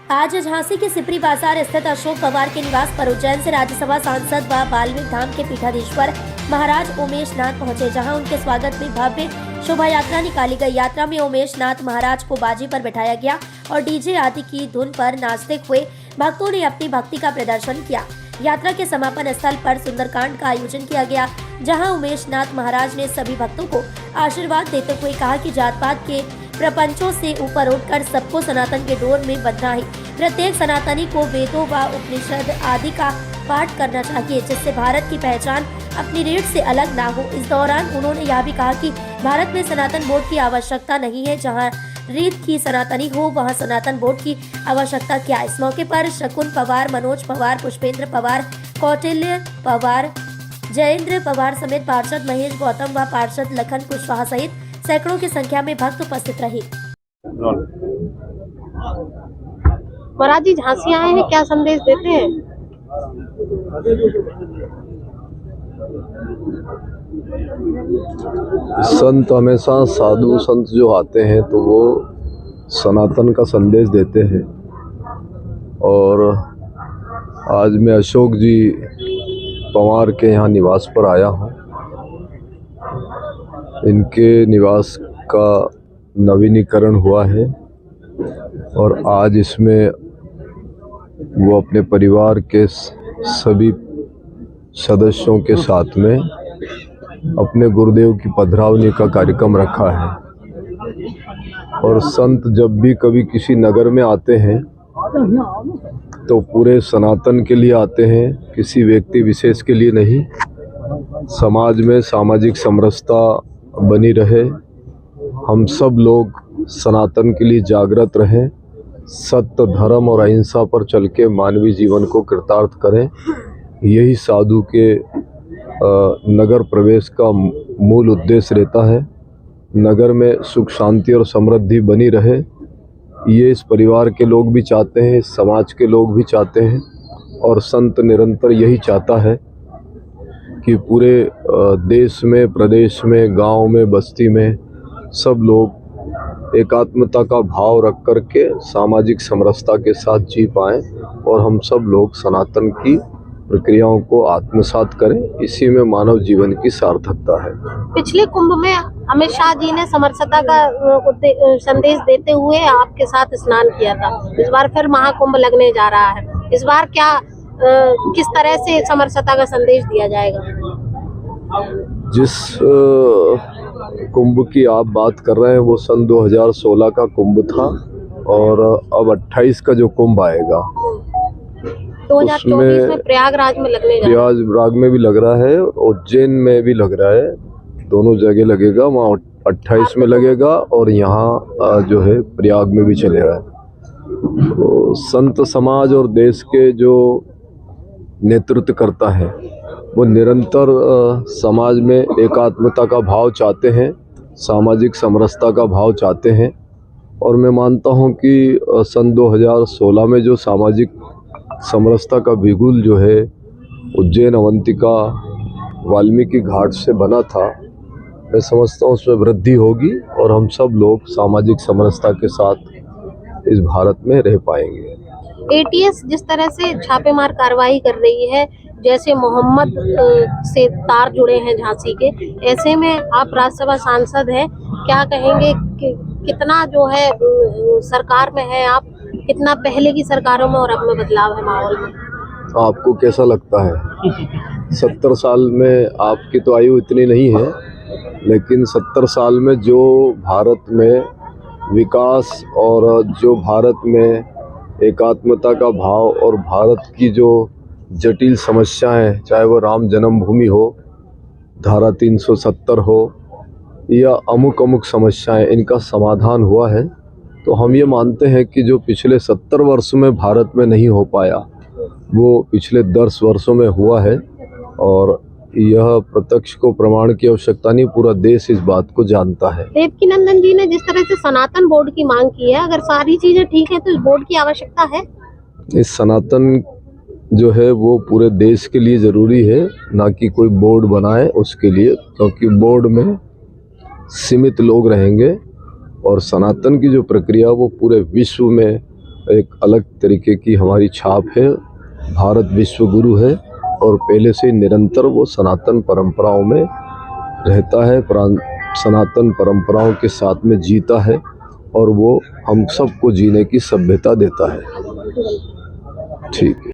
आज झांसी के सिपरी बाजार स्थित अशोक पवार के निवास पर उज्जैन से राज्यसभा सांसद व बाल्मीक धाम के पीठाधीश्वर महाराज उमेश नाथ पहुंचे, जहां उनके स्वागत में भव्य शोभा यात्रा निकाली गई। यात्रा में उमेश नाथ महाराज को बाजी पर बैठाया गया और डीजे आदि की धुन पर नाचते हुए भक्तों ने अपनी भक्ति का प्रदर्शन किया। यात्रा के समापन स्थल पर सुंदरकांड का आयोजन किया गया, जहां उमेश नाथ महाराज ने सभी भक्तों को आशीर्वाद देते हुए कहा कि जात पात के प्रपंचों से ऊपर उठकर सबको सनातन के डोर में बंधना है। प्रत्येक सनातनी को वेदों व उपनिषद आदि का पाठ करना चाहिए, जिससे भारत की पहचान अपनी रीढ़ से अलग ना हो। इस दौरान उन्होंने यह भी कहा कि भारत में सनातन बोर्ड की आवश्यकता नहीं है, जहां रीत की सनातनी हो वहां सनातन बोर्ड की आवश्यकता क्या। इस मौके पर शकुन पवार, मनोज पवार, पुष्पेंद्र पवार, कौटिल्य पवार, जयेंद्र पवार समेत पार्षद महेश गौतम व पार्षद लखन कुशवाहा सहित सैकड़ों की संख्या में भक्त उपस्थित रहे। महाराज जी झांसी आए हैं, क्या संदेश देते हैं? संत हमेशा साधु संत जो आते हैं तो वो सनातन का संदेश देते हैं। और आज मैं अशोक जी पवार के यहाँ निवास पर आया हूँ। इनके निवास का नवीनीकरण हुआ है और आज इसमें वो अपने परिवार के सभी सदस्यों के साथ में अपने गुरुदेव की पधरावनी का कार्यक्रम रखा है। और संत जब भी कभी किसी नगर में आते हैं तो पूरे सनातन के लिए आते हैं, किसी व्यक्ति विशेष के लिए नहीं। समाज में सामाजिक समरसता बनी रहे, हम सब लोग सनातन के लिए जागृत रहें, सत्य, धर्म और अहिंसा पर चल के मानवीय जीवन को कृतार्थ करें। यही साधु के नगर प्रवेश का मूल उद्देश्य रहता है। नगर में सुख शांति और समृद्धि बनी रहे, ये इस परिवार के लोग भी चाहते हैं, इस समाज के लोग भी चाहते हैं। और संत निरंतर यही चाहता है कि पूरे देश में, प्रदेश में, गांव में, बस्ती में सब लोग एकात्मता का भाव रख कर के सामाजिक समरसता के साथ जी पाएँ और हम सब लोग सनातन की प्रक्रियाओं को आत्मसात करें। इसी में मानव जीवन की सार्थकता है। पिछले कुंभ में अमित शाह जी ने समरसता का संदेश देते हुए आपके साथ स्नान किया था। इस बार फिर महाकुंभ लगने जा रहा है। इस बार क्या किस तरह से समरसता का संदेश दिया जाएगा? जिस कुंभ की आप बात कर रहे हैं वो सन 2016 का कुंभ था और अब 28 का जो कुंभ आएगा 2024 में प्रयागराज में लगने जा रहा है। प्रयागराज में भी लग रहा है, उज्जैन में भी लग रहा है, दोनों जगह लगेगा। वहाँ 28 में लगेगा और यहाँ जो है प्रयाग में भी चलेगा। तो संत समाज और देश के जो नेतृत्व करता है वो निरंतर समाज में एकात्मता का भाव चाहते हैं, सामाजिक समरसता का भाव चाहते हैं। और मैं मानता हूँ कि सन 2016 में जो सामाजिक समरसता का बिगुल जो है उज्जैन, अवंतिका, वाल्मीकि घाट से बना था, मैं समझता हूँ उसमें वृद्धि होगी और हम सब लोग सामाजिक समरसता के साथ इस भारत में रह पाएंगे। एटीएस जिस तरह से छापेमार कार्रवाई कर रही है, जैसे मोहम्मद से तार जुड़े हैं झांसी के, ऐसे में आप राज्यसभा सांसद हैं, क्या कहेंगे कि कितना जो है सरकार में है आप, कितना पहले की सरकारों में और अब में बदलाव है माहौल में? आपको कैसा लगता है? 70 साल में, आपकी तो आयु इतनी नहीं है, लेकिन 70 साल में जो भारत में विकास और जो भारत में एकात्मता का भाव और भारत की जो जटिल समस्याएं, चाहे वो राम जन्मभूमि हो, धारा 370 हो या अमुक समस्याएं, इनका समाधान हुआ है। तो हम ये मानते हैं कि जो पिछले 70 वर्ष में भारत में नहीं हो पाया वो पिछले 10 वर्षों में हुआ है। और यह प्रत्यक्ष को प्रमाण की आवश्यकता नहीं, पूरा देश इस बात को जानता है। देवकीनंदन जी ने जिस तरह से सनातन बोर्ड की मांग की है, अगर सारी चीजें ठीक है तो इस बोर्ड की आवश्यकता है? इस सनातन जो है वो पूरे देश के लिए ज़रूरी है, ना कि कोई बोर्ड बनाए उसके लिए, क्योंकि बोर्ड में सीमित लोग रहेंगे और सनातन की जो प्रक्रिया वो पूरे विश्व में एक अलग तरीके की हमारी छाप है। भारत विश्व गुरु है और पहले से निरंतर वो सनातन परंपराओं में रहता है, सनातन परंपराओं के साथ में जीता है और वो हम सबको जीने की सभ्यता देता है। ठीक है।